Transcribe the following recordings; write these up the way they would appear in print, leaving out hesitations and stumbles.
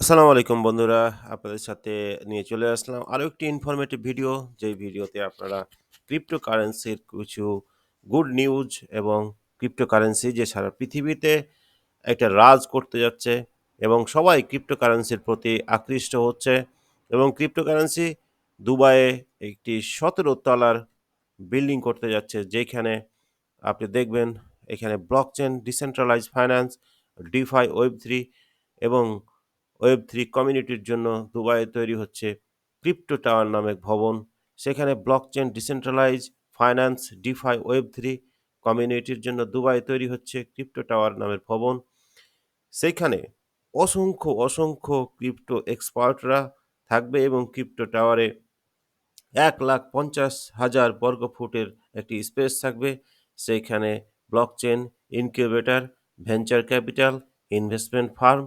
আসসালামু আলাইকুম বন্ধুরা। আপনাদের সাথে নিয়ে চলে আসলাম আরো একটি ইনফরমেটিভ ভিডিও। যেই ভিডিওতে আপনারা ক্রিপ্টোকারেন্সির কিছু গুড নিউজ এবং ক্রিপ্টোকারেন্সি যে সারা পৃথিবীতে একটা রাজ করতে যাচ্ছে এবং সবাই ক্রিপ্টোকারেন্সির প্রতি আকৃষ্ট হচ্ছে এবং ক্রিপ্টোকারেন্সি দুবাইয়ে একটি ১৭ তলার বিল্ডিং করতে যাচ্ছে, যেখানে আপনি দেখবেন এখানে ব্লকচেন, ডিসেন্ট্রালাইজড ফাইন্যান্স, ডিফাই, ওয়েব3 এবং ওয়েব3 কমিউনিটির জন্য দুবাইয়ে তৈরি হচ্ছে ক্রিপ্টো টাওয়ার নামে ভবন। সেখানে ব্লকচেন, ডিসেন্ট্রালাইজ ফাইন্যান্স, ডিফাই, ওয়েব3 কমিউনিটির জন্য দুবাইয়ে তৈরি হচ্ছে ক্রিপ্টো টাওয়ার নামের ভবন। সেইখানে অসংখ্য ক্রিপ্টো এক্সপার্টরা থাকবে এবং ক্রিপ্টো টাওয়ারে ১,৫০,০০০ বর্গফুটের একটি স্পেস থাকবে। সেইখানে blockchain, incubator, venture capital, investment farm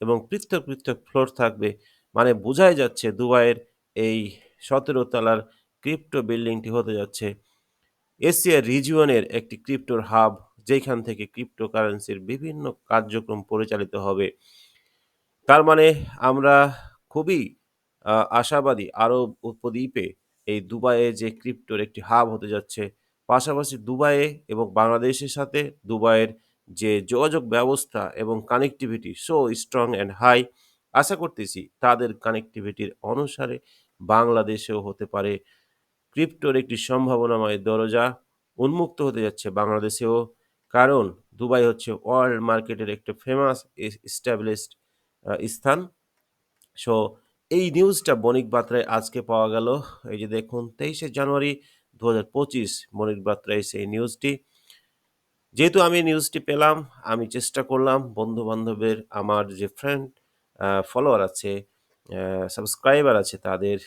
এবং পৃথক ফ্লোর থাকবে। মানে বোঝাই যাচ্ছে দুবাইয়ের এই ১৭ তলার ক্রিপ্টো বিল্ডিংটি হতে যাচ্ছে এশিয়া রিজিয়নের একটি ক্রিপ্টোর হাব, যেখান থেকে ক্রিপ্টোকারেন্সির বিভিন্ন কার্যক্রম পরিচালিত হবে। তার মানে আমরা খুবই আশাবাদী আরব উপদ্বীপে এই দুবাইয়ে যে ক্রিপ্টোর একটি হাব হতে যাচ্ছে। পাশাপাশি দুবাইয়ে এবং বাংলাদেশের সাথে দুবাইয়ের যে যোগাযোগ ব্যবস্থা এবং connectivity so strong and high. আশা করতেছি তাদের কানেক্টিভিটির অনুসারে বাংলাদেশেও হতে পারে ক্রিপ্টোর একটি সম্ভাবনাময় দরজা উন্মুক্ত হতে যাচ্ছে বাংলাদেশেও। কারণ দুবাই হচ্ছে ওয়ার্ল্ড মার্কেটের একটা ফেমাস এস্টাবলিশড স্থান। সো এই নিউজটা বণিক বার্তায় আজকে পাওয়া গেল। এই যে দেখুন ২৩শে জানুয়ারি ২০২৫ বণিক বার্তায় এসে এই নিউজটি। যেহেতু আমি নিউজটি পেলাম, আমি চেষ্টা করলাম বন্ধু-বান্ধবের, আমার যে ফ্রেন্ড ফলোয়ার আছে, সাবস্ক্রাইবার আছে তাদের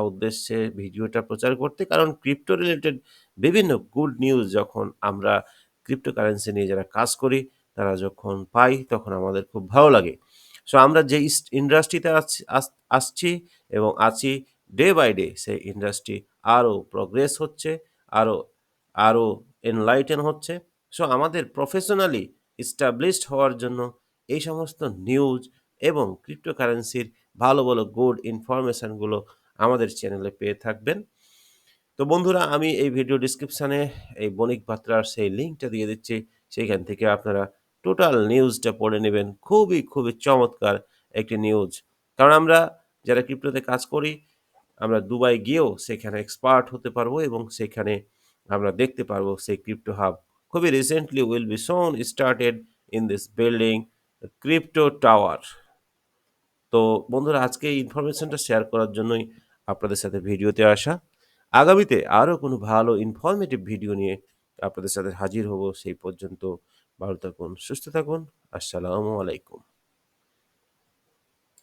উদ্দেশ্যে ভিডিওটা প্রচার করতে। কারণ ক্রিপ্টো রিলেটেড বিভিন্ন গুড নিউজ যখন আমরা ক্রিপ্টোকারেন্সি নিয়ে যারা কাজ করি, তারা যখন পাই তখন আমাদের খুব ভালো লাগে। সো আমরা যে ইন্ডাস্ট্রিতে আসছি এবং আছি, ডে বাই ডে সেই ইন্ডাস্ট্রি আরও প্রোগ্রেস হচ্ছে, আরও আরও এনলাইটেন হচ্ছে। সো আমাদের প্রফেশনালি এস্টাবলিশড হওয়ার জন্য এই সমস্ত নিউজ এবং ক্রিপ্টোকারেন্সির ভালো গুড ইনফরমেশনগুলো আমাদের চ্যানেলে পেয়ে থাকবেন। তো বন্ধুরা, আমি এই ভিডিও ডিসক্রিপশনে এই বণিক বাত্রার সেই লিঙ্কটা দিয়ে দিচ্ছি। সেইখান থেকে আপনারা টোটাল নিউজটা পড়ে নেবেন। খুবই চমৎকার একটি নিউজ। কারণ আমরা যারা ক্রিপ্টোতে কাজ করি, আমরা দুবাই গিয়েও সেখানে এক্সপার্ট হতে পারবো এবং সেখানে আমরা দেখতে পারবো সেই ক্রিপ্টো হাব। খুবই recently will be soon started in this building crypto tower. তো বন্ধুরা, আজকে এই ইনফরমেশনটা শেয়ার করার জন্যই আপনাদের সাথে ভিডিওতে আসা। আগামীতে আরও কোনো ভালো ইনফরমেটিভ ভিডিও নিয়ে আপনাদের সাথে হাজির হব। সেই পর্যন্ত ভালো থাকুন, সুস্থ থাকুন। আসসালামু আলাইকুম।